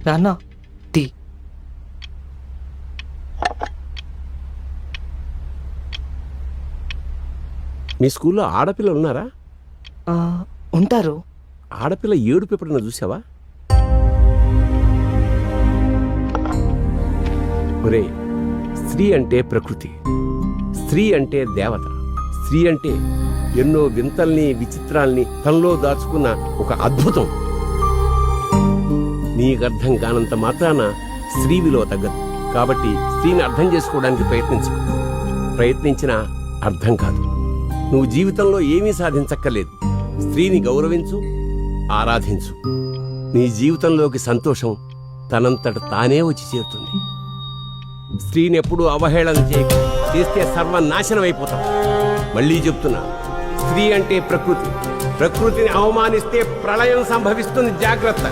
నాన్న టీ. మీ స్కూల్లో ఆడపిల్లలు ఉన్నారా? ఉంటారు. ఆడపిల్ల ఏడుపు ఎప్పుడన్నా చూసావా? ఒరే, స్త్రీ అంటే ప్రకృతి, స్త్రీ అంటే దేవత, స్త్రీ అంటే ఎన్నో వింతల్ని విచిత్రాల్ని తనలో దాచుకున్న ఒక అద్భుతం. నీకు అర్థం కానంత మాత్రాన స్త్రీ విలువ తగ్గదు. కాబట్టి స్త్రీని అర్థం చేసుకోవడానికి ప్రయత్నించినా అర్థం కాదు. నువ్వు జీవితంలో ఏమీ సాధించక్కర్లేదు. స్త్రీని గౌరవించు, ఆరాధించు. నీ జీవితంలోకి సంతోషం తనంతట తానే వచ్చి చేరుతుంది. స్త్రీని ఎప్పుడూ అవహేళన చేయకు. చేస్తే సర్వనాశనం అయిపోతాం. మళ్ళీ చెప్తున్నా, స్త్రీ అంటే ప్రకృతి. ప్రకృతిని అవమానిస్తే ప్రళయం సంభవిస్తుంది. జాగ్రత్త.